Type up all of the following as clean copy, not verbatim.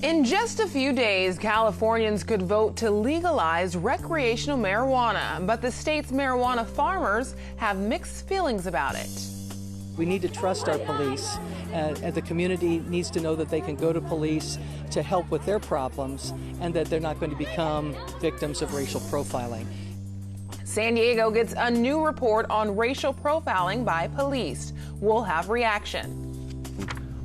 In just a few days, Californians could vote to legalize recreational marijuana, but the state's marijuana farmers have mixed feelings about it. We need to trust our police, and the community needs to know that they can go to police to help with their problems and that they're not going to become victims of racial profiling. San Diego gets a new report on racial profiling by police. We'll have reaction.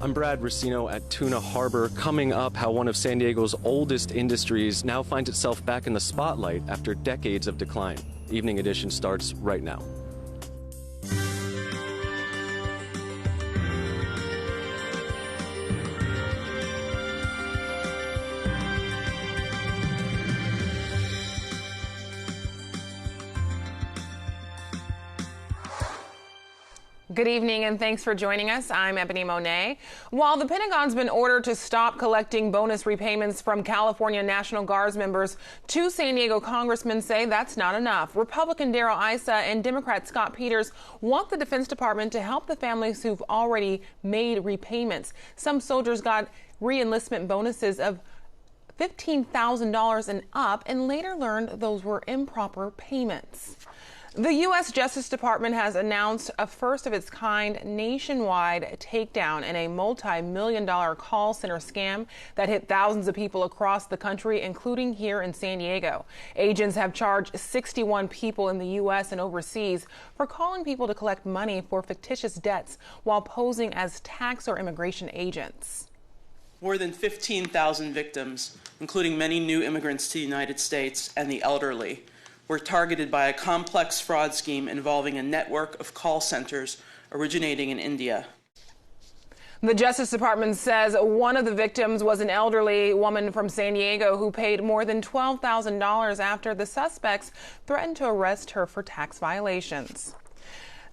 I'm Brad Racino at Tuna Harbor. Coming up, how one of San Diego's oldest industries now finds itself back in the spotlight after decades of decline. Evening Edition starts right now. Good evening and thanks for joining us. I'm Ebony Monet. While the Pentagon's been ordered to stop collecting bonus repayments from California National Guards members, two San Diego congressmen say that's not enough. Republican Darrell Issa and Democrat Scott Peters want the Defense Department to help the families who've already made repayments. Some soldiers got re-enlistment bonuses of $15,000 and up and later learned those were improper payments. The U.S. Justice Department has announced a first-of-its-kind nationwide takedown in a multi-million-dollar call center scam that hit thousands of people across the country, including here in San Diego. Agents have charged 61 people in the U.S. and overseas for calling people to collect money for fictitious debts while posing as tax or immigration agents. More than 15,000 victims, including many new immigrants to the United States and the elderly, were targeted by a complex fraud scheme involving a network of call centers originating in India. The Justice Department says one of the victims was an elderly woman from San Diego who paid more than $12,000 after the suspects threatened to arrest her for tax violations.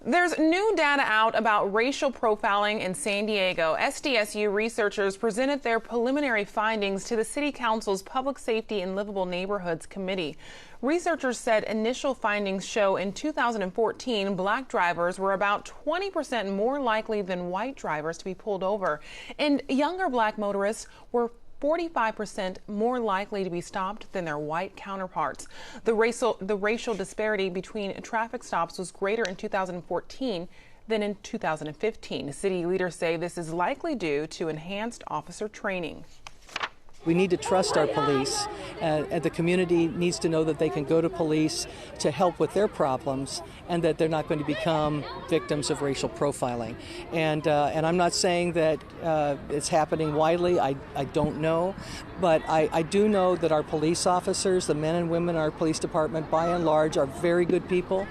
There's new data out about racial profiling in San Diego. SDSU researchers presented their preliminary findings to the City Council's Public Safety and Livable Neighborhoods Committee. Researchers said initial findings show in 2014, black drivers were about 20% more likely than white drivers to be pulled over, and younger black motorists were 45% more likely to be stopped than their white counterparts. The racial disparity between traffic stops was greater in 2014 than in 2015. City leaders say this is likely due to enhanced officer training. We need to trust our police, and the community needs to know that they can go to police to help with their problems and that they're not going to become victims of racial profiling. And I'm not saying that it's happening widely. I don't know. But I do know that our police officers, the men and women in our police department, by and large, are very good people.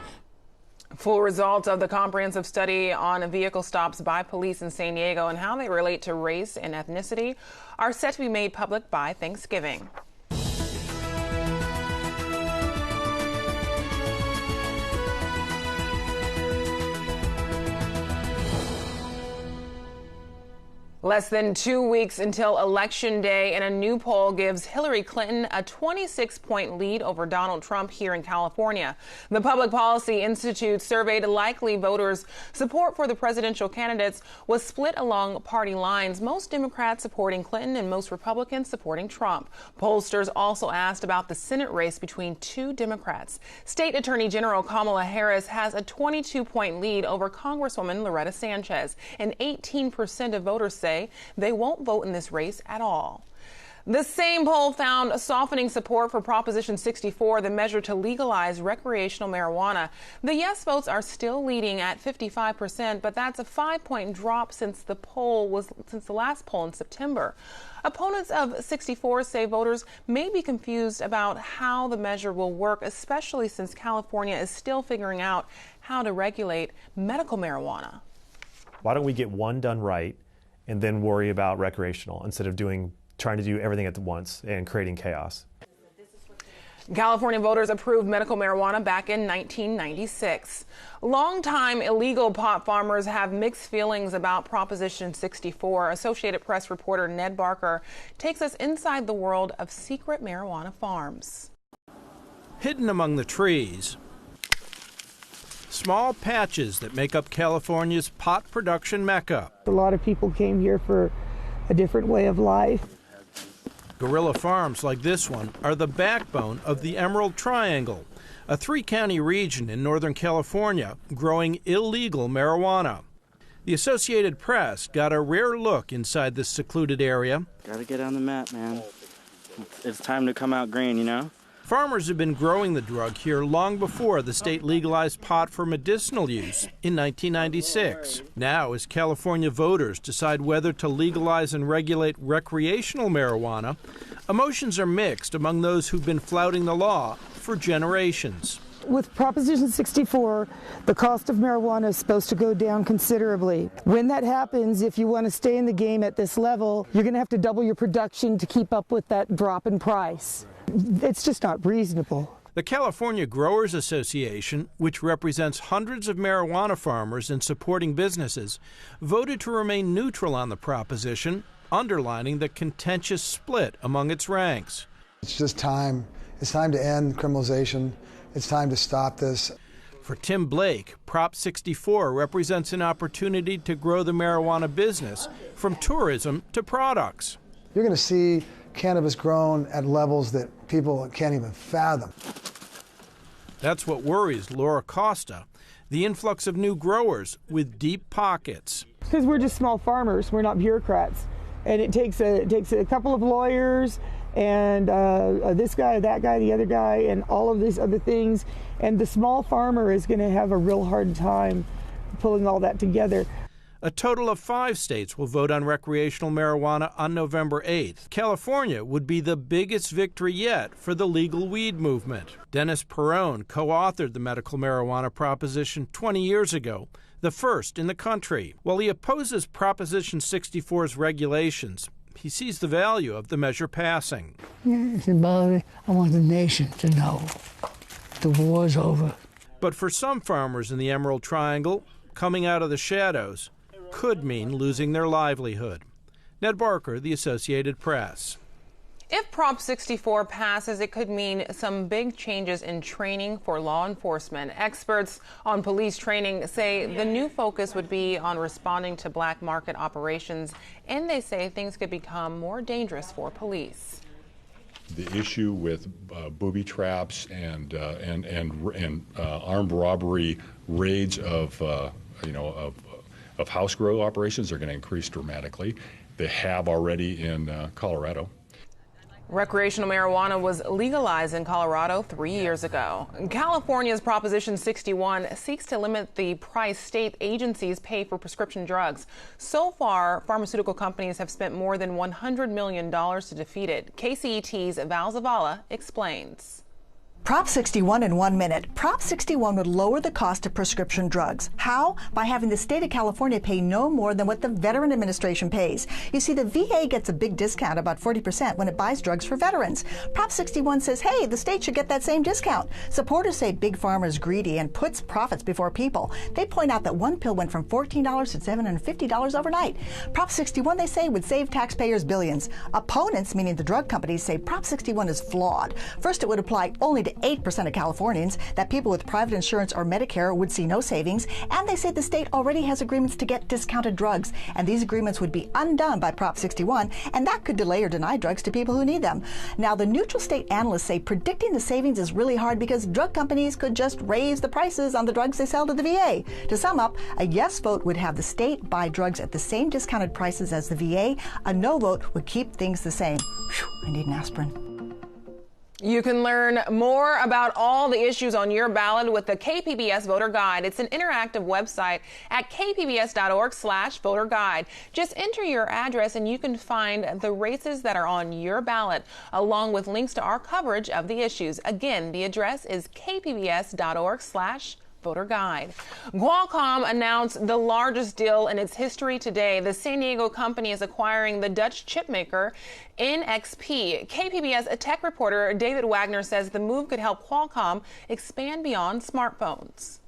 Full results of the comprehensive study on vehicle stops by police in San Diego and how they relate to race and ethnicity are set to be made public by Thanksgiving. Less than 2 weeks until Election Day, and a new poll gives Hillary Clinton a 26-point lead over Donald Trump here in California. The Public Policy Institute surveyed likely voters' support for the presidential candidates was split along party lines, most Democrats supporting Clinton and most Republicans supporting Trump. Pollsters also asked about the Senate race between two Democrats. State Attorney General Kamala Harris has a 22-point lead over Congresswoman Loretta Sanchez, and 18% of voters say they won't vote in this race at all. The same poll found softening support for Proposition 64, the measure to legalize recreational marijuana. The yes votes are still leading at 55%, but that's a 5-point drop since the last poll in September. Opponents of 64 say voters may be confused about how the measure will work, especially since California is still figuring out how to regulate medical marijuana. Why don't we get one done right and then worry about recreational instead of trying to do everything at once and creating chaos? California voters approved medical marijuana back in 1996. Longtime illegal pot farmers have mixed feelings about Proposition 64. Associated Press reporter Ned Barker takes us inside the world of secret marijuana farms. Hidden among the trees, small patches that make up California's pot production mecca. A lot of people came here for a different way of life. Guerrilla farms like this one are the backbone of the Emerald Triangle, a 3-county region in Northern California growing illegal marijuana. The Associated Press got a rare look inside this secluded area. Gotta get on the map, man. It's time to come out green, you know? Farmers have been growing the drug here long before the state legalized pot for medicinal use in 1996. Now, as California voters decide whether to legalize and regulate recreational marijuana, emotions are mixed among those who've been flouting the law for generations. With Proposition 64, the cost of marijuana is supposed to go down considerably. When that happens, if you want to stay in the game at this level, you're going to have to double your production to keep up with that drop in price. It's just not reasonable. The California Growers Association, which represents hundreds of marijuana farmers and supporting businesses, voted to remain neutral on the proposition, underlining the contentious split among its ranks. It's just time. It's time to end criminalization. It's time to stop this. For Tim Blake, Prop 64 represents an opportunity to grow the marijuana business from tourism to products. You're going to see cannabis grown at levels that people can't even fathom. That's what worries Laura Costa, the influx of new growers with deep pockets. Because we're just small farmers, we're not bureaucrats. And it takes a couple of lawyers and this guy, that guy, the other guy, and all of these other things. And the small farmer is going to have a real hard time pulling all that together. A total of 5 states will vote on recreational marijuana on November 8th. California would be the biggest victory yet for the legal weed movement. Dennis Perrone co-authored the medical marijuana proposition 20 years ago, the first in the country. While he opposes Proposition 64's regulations, he sees the value of the measure passing. It's about it. I want the nation to know the war's over. But for some farmers in the Emerald Triangle, coming out of the shadows could mean losing their livelihood. Ned Barker, The Associated Press. If Prop 64 passes, it could mean some big changes in training for law enforcement. Experts on police training say the new focus would be on responding to black market operations, and they say things could become more dangerous for police. The issue with booby traps and armed robbery raids of house grow operations are going to increase dramatically. They have already in Colorado. Recreational marijuana was legalized in Colorado 3 years ago. California's Proposition 61 seeks to limit the price state agencies pay for prescription drugs. So far, pharmaceutical companies have spent more than $100 million to defeat it. KCET's Val Zavala explains. Prop 61 in 1 minute. Prop 61 would lower the cost of prescription drugs. How? By having the state of California pay no more than what the Veteran Administration pays. You see, the VA gets a big discount, about 40%, when it buys drugs for veterans. Prop 61 says, hey, the state should get that same discount. Supporters say Big Pharma is greedy and puts profits before people. They point out that one pill went from $14 to $750 overnight. Prop 61, they say, would save taxpayers billions. Opponents, meaning the drug companies, say Prop 61 is flawed. First, it would apply only to 8% of Californians, that people with private insurance or Medicare would see no savings, and they say the state already has agreements to get discounted drugs, and these agreements would be undone by Prop 61, and that could delay or deny drugs to people who need them. Now, the neutral state analysts say predicting the savings is really hard because drug companies could just raise the prices on the drugs they sell to the VA. To sum up, a yes vote would have the state buy drugs at the same discounted prices as the VA. A no vote would keep things the same. Whew, I need an aspirin. You can learn more about all the issues on your ballot with the KPBS Voter Guide. It's an interactive website at kpbs.org/voter guide. Just enter your address and you can find the races that are on your ballot, along with links to our coverage of the issues. Again, the address is kpbs.org/voter guide. Qualcomm announced the largest deal in its history today. The San Diego company is acquiring the Dutch chipmaker NXP. KPBS tech reporter David Wagner says the move could help Qualcomm expand beyond smartphones.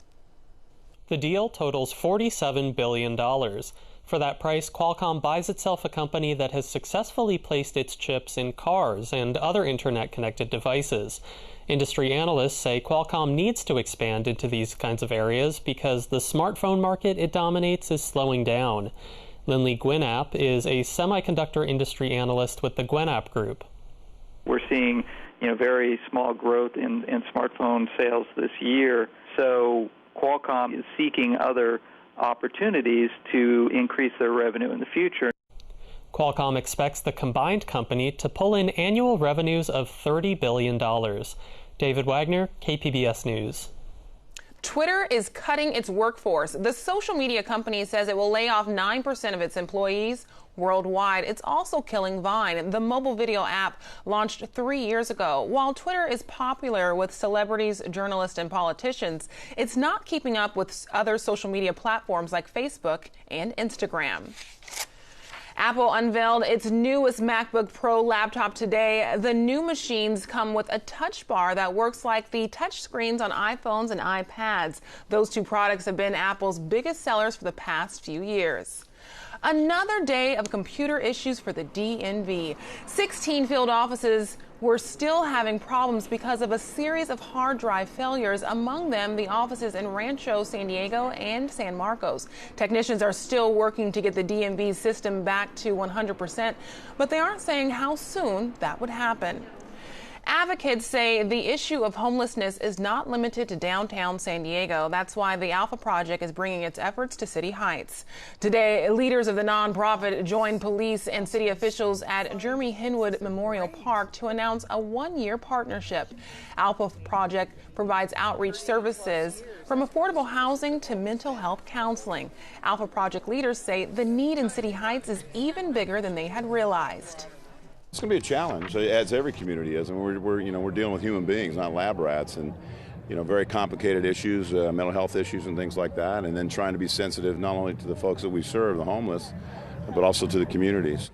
The deal totals $47 billion. For that price, Qualcomm buys itself a company that has successfully placed its chips in cars and other internet-connected devices. Industry analysts say Qualcomm needs to expand into these kinds of areas because the smartphone market it dominates is slowing down. Lindley Gwinnap is a semiconductor industry analyst with the Gwinnap Group. We're seeing, very small growth in smartphone sales this year. So Qualcomm is seeking other opportunities to increase their revenue in the future. Qualcomm expects the combined company to pull in annual revenues of $30 billion. David Wagner, KPBS News. Twitter is cutting its workforce. The social media company says it will lay off 9% of its employees worldwide. It's also killing Vine, the mobile video app launched 3 years ago. While Twitter is popular with celebrities, journalists, and politicians, it's not keeping up with other social media platforms like Facebook and Instagram. Apple unveiled its newest MacBook Pro laptop today. The new machines come with a touch bar that works like the touch screens on iPhones and iPads. Those two products have been Apple's biggest sellers for the past few years. Another day of computer issues for the DMV. 16 field offices were still having problems because of a series of hard drive failures, among them the offices in Rancho, San Diego, and San Marcos. Technicians are still working to get the DMV system back to 100%, but they aren't saying how soon that would happen. Advocates say the issue of homelessness is not limited to downtown San Diego. That's why the Alpha Project is bringing its efforts to City Heights. Today, leaders of the nonprofit joined police and city officials at Jeremy Hinwood Memorial Park to announce a one-year partnership. Alpha Project provides outreach services from affordable housing to mental health counseling. Alpha Project leaders say the need in City Heights is even bigger than they had realized. It's going to be a challenge, as every community is, and we're dealing with human beings, not lab rats, and very complicated issues, mental health issues, and things like that, and then trying to be sensitive not only to the folks that we serve, the homeless, but also to the communities.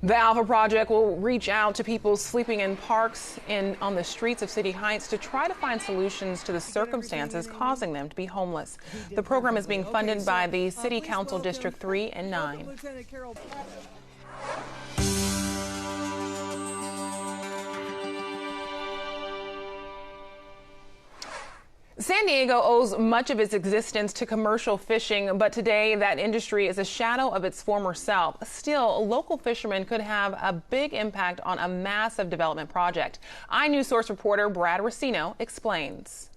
The Alpha Project will reach out to people sleeping in parks and on the streets of City Heights to try to find solutions to the circumstances causing them to be homeless. The program is being funded by the City Council District 3 and 9. San Diego owes much of its existence to commercial fishing, but today that industry is a shadow of its former self. Still, local fishermen could have a big impact on a massive development project. iNews Source reporter Brad Racino explains.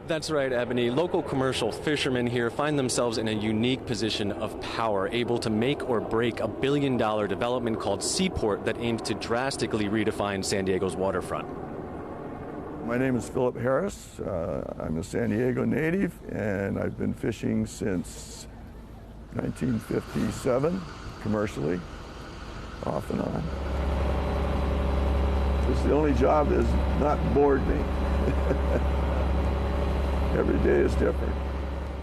That's right, Ebony. Local commercial fishermen here find themselves in a unique position of power, able to make or break a billion-dollar development called Seaport that aims to drastically redefine San Diego's waterfront. My name is Philip Harris. I'm a San Diego native, and I've been fishing since 1957, commercially, off and on. This is the only job that has not bored me. Every day is different.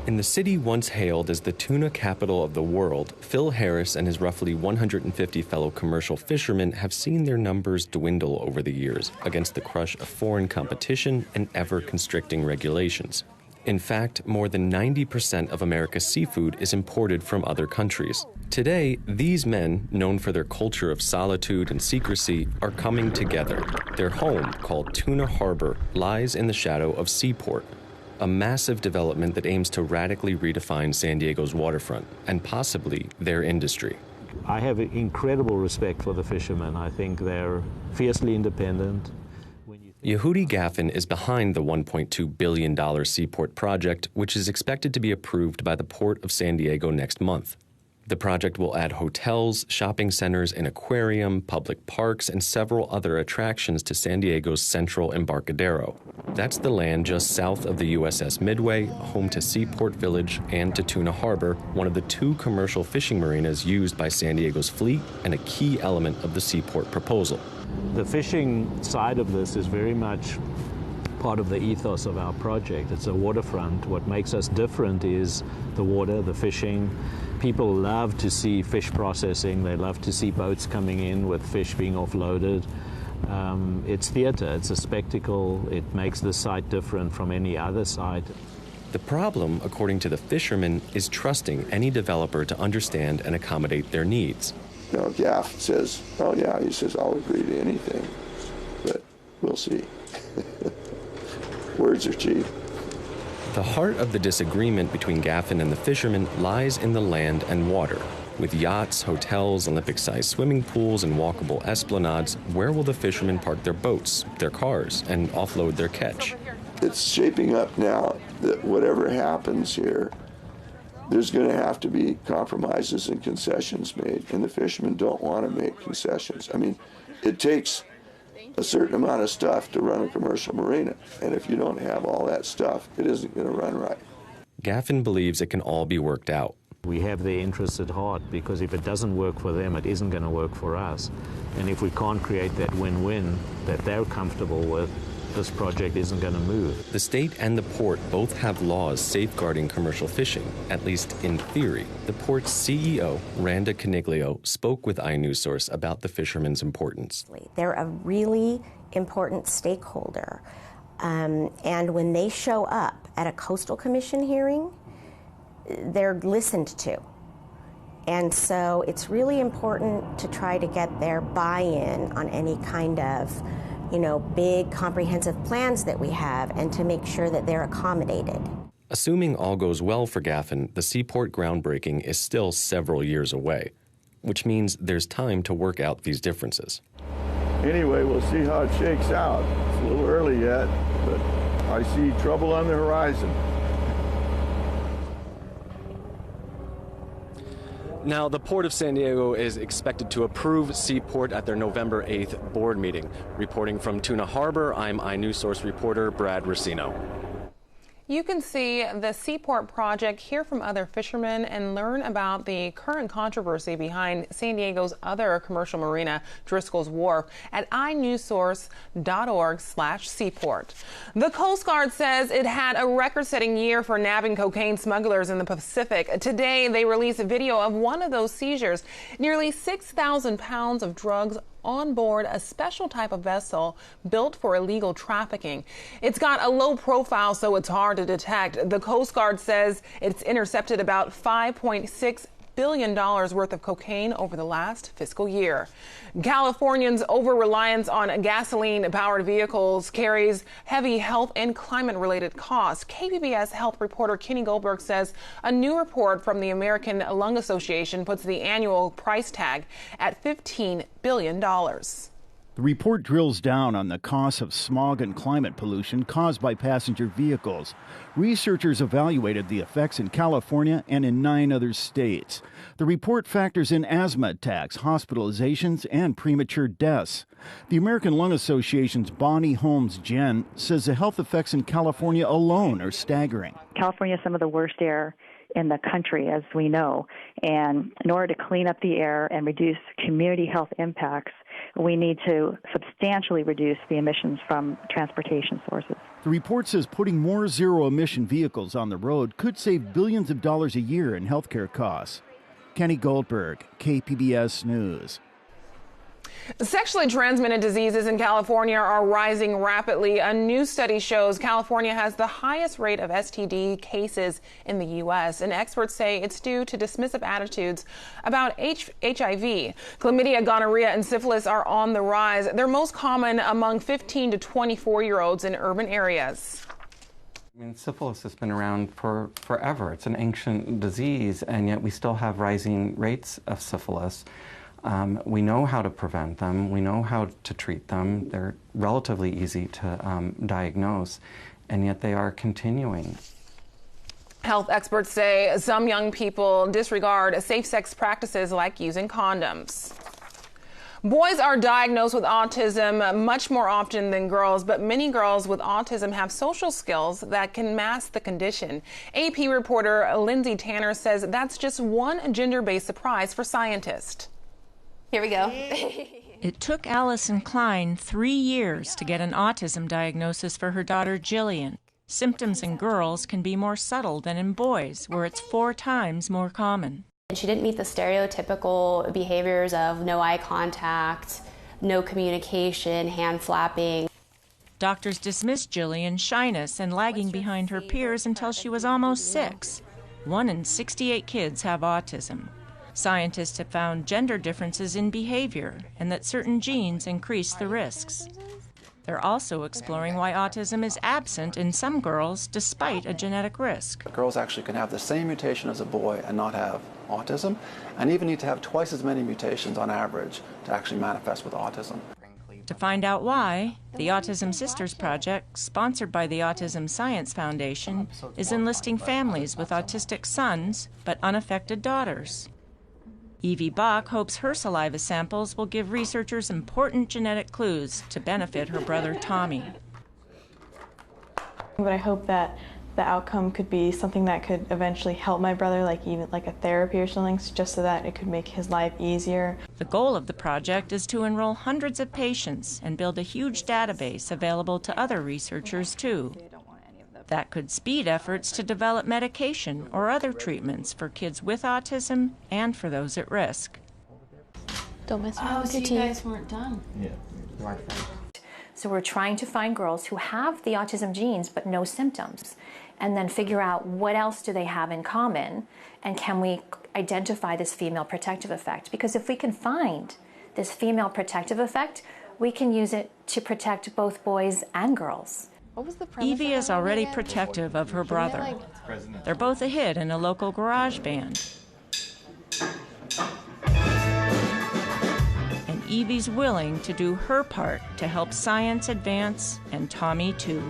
In the city once hailed as the tuna capital of the world, Phil Harris and his roughly 150 fellow commercial fishermen have seen their numbers dwindle over the years against the crush of foreign competition and ever-constricting regulations. In fact, more than 90% of America's seafood is imported from other countries. Today, these men, known for their culture of solitude and secrecy, are coming together. Their home, called Tuna Harbor, lies in the shadow of Seaport, a massive development that aims to radically redefine San Diego's waterfront and possibly their industry. I have incredible respect for the fishermen. I think they're fiercely independent. Yehudi Gaffin is behind the $1.2 billion Seaport project, which is expected to be approved by the Port of San Diego next month. The project will add hotels, shopping centers, an aquarium, public parks, and several other attractions to San Diego's central Embarcadero. That's the land just south of the USS Midway, home to Seaport Village and to Tuna Harbor, one of the two commercial fishing marinas used by San Diego's fleet and a key element of the Seaport proposal. The fishing side of this is very much part of the ethos of our project. It's a waterfront. What makes us different is the water, the fishing. People love to see fish processing. They love to see boats coming in with fish being offloaded. It's theater. It's a spectacle. It makes the site different from any other site. The problem, according to the fishermen, is trusting any developer to understand and accommodate their needs. Gaff says, oh yeah, he says, I'll agree to anything, but we'll see. Words are cheap. The heart of the disagreement between Gaffin and the fishermen lies in the land and water. With yachts, hotels, Olympic-sized swimming pools, and walkable esplanades, where will the fishermen park their boats, their cars, and offload their catch? It's shaping up now that whatever happens here, there's going to have to be compromises and concessions made, and the fishermen don't want to make concessions. I mean, it takes a certain amount of stuff to run a commercial marina, and if you don't have all that stuff, it isn't going to run right. Gaffin believes it can all be worked out. We have their interests at heart, because if it doesn't work for them, it isn't going to work for us. And if we can't create that win-win that they're comfortable with, this project isn't going to move. The state and the port both have laws safeguarding commercial fishing, at least in theory. The port's CEO, Randa Caniglio, spoke with iNewsSource about the fishermen's importance. They're a really important stakeholder. And when they show up at a Coastal Commission hearing, they're listened to. And so it's really important to try to get their buy-in on any kind of, big comprehensive plans that we have, and to make sure that they're accommodated. Assuming all goes well for Gaffin, the Seaport groundbreaking is still several years away, which means there's time to work out these differences. Anyway, we'll see how it shakes out. It's a little early yet, but I see trouble on the horizon. Now, the Port of San Diego is expected to approve Seaport at their November 8th board meeting. Reporting from Tuna Harbor, I'm iNewsSource reporter Brad Racino. You can see the Seaport project, hear from other fishermen, and learn about the current controversy behind San Diego's other commercial marina, Driscoll's Wharf, at inewssource.org/Seaport. The Coast Guard says it had a record-setting year for nabbing cocaine smugglers in the Pacific. Today, they released a video of one of those seizures. Nearly 6,000 pounds of drugs on board a special type of vessel built for illegal trafficking. It's got a low profile, so it's hard to detect. The Coast Guard says it's intercepted about $5.6 billion worth of cocaine over the last fiscal year. Californians' over-reliance on gasoline-powered vehicles carries heavy health and climate-related costs. KPBS health reporter Kenny Goldberg says a new report from the American Lung Association puts the annual price tag at $15 billion. The report drills down on the costs of smog and climate pollution caused by passenger vehicles. Researchers evaluated the effects in California and in 9 other states. The report factors in asthma attacks, hospitalizations, and premature deaths. The American Lung Association's Bonnie Holmes-Jen says the health effects in California alone are staggering. California has some of the worst air in the country, as we know. And in order to clean up the air and reduce community health impacts, we need to substantially reduce the emissions from transportation sources. The report says putting more zero-emission vehicles on the road could save billions of dollars a year in healthcare costs. Kenny Goldberg, KPBS News. Sexually transmitted diseases in California are rising rapidly. A new study shows California has the highest rate of STD cases in the U.S., and experts say it's due to dismissive attitudes about HIV. Chlamydia, gonorrhea, and syphilis are on the rise. They're most common among 15 to 24-year-olds in urban areas. Syphilis has been around for forever. It's an ancient disease, and yet we still have rising rates of syphilis. We know how to prevent them. We know how to treat them. They're relatively easy to diagnose, and yet they are continuing. Health experts say some young people disregard safe sex practices like using condoms. Boys are diagnosed with autism much more often than girls, but many girls with autism have social skills that can mask the condition. AP reporter Lindsay Tanner says that's just one gender-based surprise for scientists. Here we go. It took Allison Klein 3 years to get an autism diagnosis for her daughter Jillian. Symptoms in girls can be more subtle than in boys, where it's 4 times more common. She didn't meet the stereotypical behaviors of no eye contact, no communication, hand flapping. Doctors dismissed Jillian's shyness and lagging behind her peers until she was almost 6. 1 in 68 kids have autism. Scientists have found gender differences in behavior and that certain genes increase the risks. They're also exploring why autism is absent in some girls despite a genetic risk. Girls actually can have the same mutation as a boy and not have autism, and even need to have twice as many mutations on average to actually manifest with autism. To find out why, the Autism Sisters Project, sponsored by the Autism Science Foundation, is enlisting families with autistic sons but unaffected daughters. Evie Bach hopes her saliva samples will give researchers important genetic clues to benefit her brother Tommy. But I hope that the outcome could be something that could eventually help my brother, like even like a therapy or something, just so that it could make his life easier. The goal of the project is to enroll hundreds of patients and build a huge database available to other researchers too. That could speed efforts to develop medication or other treatments for kids with autism and for those at risk. Don't mess around with your teeth. You guys weren't done. Yeah. So we're trying to find girls who have the autism genes but no symptoms, and then figure out what else do they have in common, and can we identify this female protective effect? Because if we can find this female protective effect, we can use it to protect both boys and girls. What was the premise? Evie is already protective of her brother. They're both a hit in a local garage band. And Evie's willing to do her part to help science advance, and Tommy too.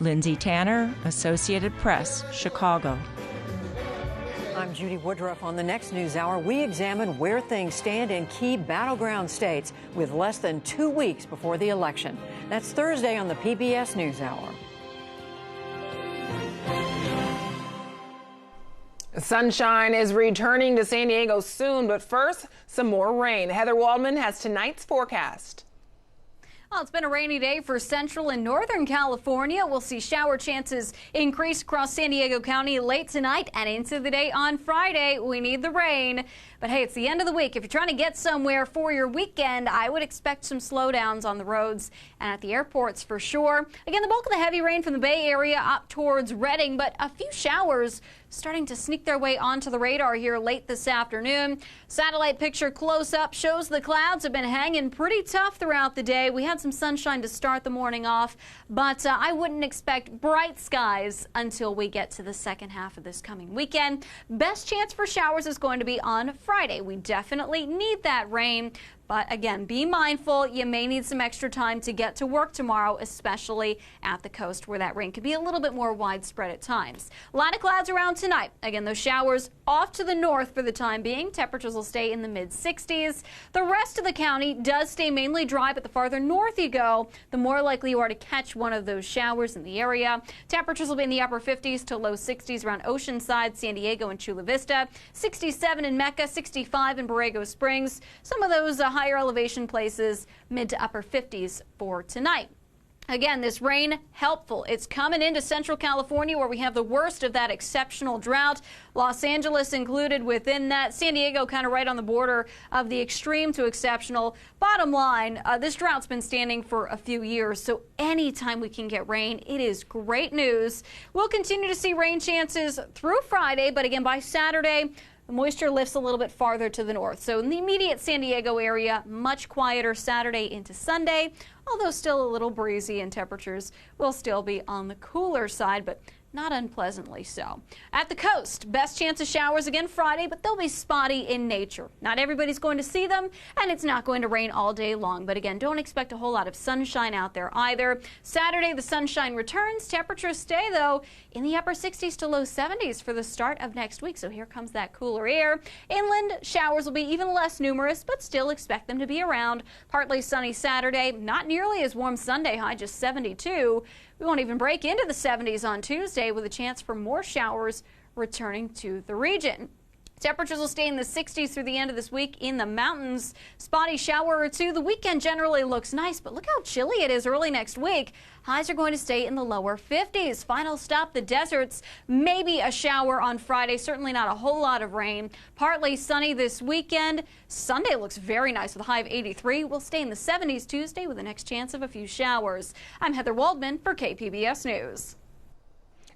Lindsay Tanner, Associated Press, Chicago. I'm Judy Woodruff. On the next NewsHour, we examine where things stand in key battleground states with less than 2 weeks before the election. That's Thursday on the PBS NewsHour. Sunshine is returning to San Diego soon, but first, some more rain. Heather Waldman has tonight's forecast. Well, it's been a rainy day for Central and Northern California. We'll see shower chances increase across San Diego County late tonight and into the day on Friday. We need the rain. But hey, it's the end of the week. If you're trying to get somewhere for your weekend, I would expect some slowdowns on the roads and at the airports for sure. Again, the bulk of the heavy rain from the Bay Area up towards Redding, but a few showers starting to sneak their way onto the radar here late this afternoon. Satellite picture close up shows the clouds have been hanging pretty tough throughout the day. We had some sunshine to start the morning off, but I wouldn't expect bright skies until we get to the second half of this coming weekend. Best chance for showers is going to be on Friday. We definitely need that rain. But again, be mindful. You may need some extra time to get to work tomorrow, especially at the coast where that rain could be a little bit more widespread at times. A lot of clouds around tonight. Again, those showers off to the north for the time being. Temperatures will stay in the mid-60s. The rest of the county does stay mainly dry, but the farther north you go, the more likely you are to catch one of those showers in the area. Temperatures will be in the upper 50s to low 60s around Oceanside, San Diego, and Chula Vista. 67 in Mecca, 65 in Borrego Springs. Some of those higher elevation places, mid to upper 50s for tonight. Again, this rain helpful. It's coming into Central California where we have the worst of that exceptional drought. Los Angeles included within that. San Diego kind of right on the border of the extreme to exceptional. Bottom line, this drought's been standing for a few years, so anytime we can get rain, it is great news. We'll continue to see rain chances through Friday, but again, by Saturday, the moisture lifts a little bit farther to the north. So in the immediate San Diego area, much quieter Saturday into Sunday, although still a little breezy, and temperatures will still be on the cooler side, but not unpleasantly so. At the coast, best chance of showers again Friday, but they'll be spotty in nature. Not everybody's going to see them, and it's not going to rain all day long. But again, don't expect a whole lot of sunshine out there either. Saturday, the sunshine returns. Temperatures stay, though, in the upper 60s to low 70s for the start of next week. So here comes that cooler air. Inland, showers will be even less numerous, but still expect them to be around. Partly sunny Saturday, not nearly as warm Sunday, high just 72. We won't even break into the 70s on Tuesday with a chance for more showers returning to the region. Temperatures will stay in the 60s through the end of this week in the mountains. Spotty shower or two. The weekend generally looks nice, but look how chilly it is early next week. Highs are going to stay in the lower 50s. Final stop, the deserts. Maybe a shower on Friday. Certainly not a whole lot of rain. Partly sunny this weekend. Sunday looks very nice with a high of 83. We'll stay in the 70s Tuesday with the next chance of a few showers. I'm Heather Waldman for KPBS News.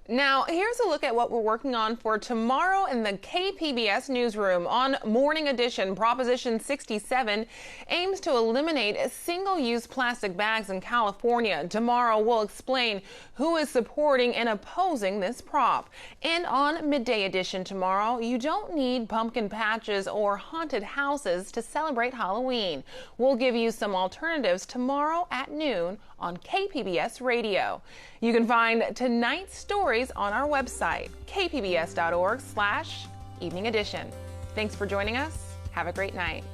Now, here's a look at what we're working on for tomorrow in the KPBS newsroom. On Morning Edition, Proposition 67 aims to eliminate single-use plastic bags in California. Tomorrow, we'll explain who is supporting and opposing this prop. And on Midday Edition tomorrow, you don't need pumpkin patches or haunted houses to celebrate Halloween. We'll give you some alternatives tomorrow at noon on KPBS Radio. You can find tonight's stories on our website, kpbs.org/evening edition. Thanks for joining us. Have a great night.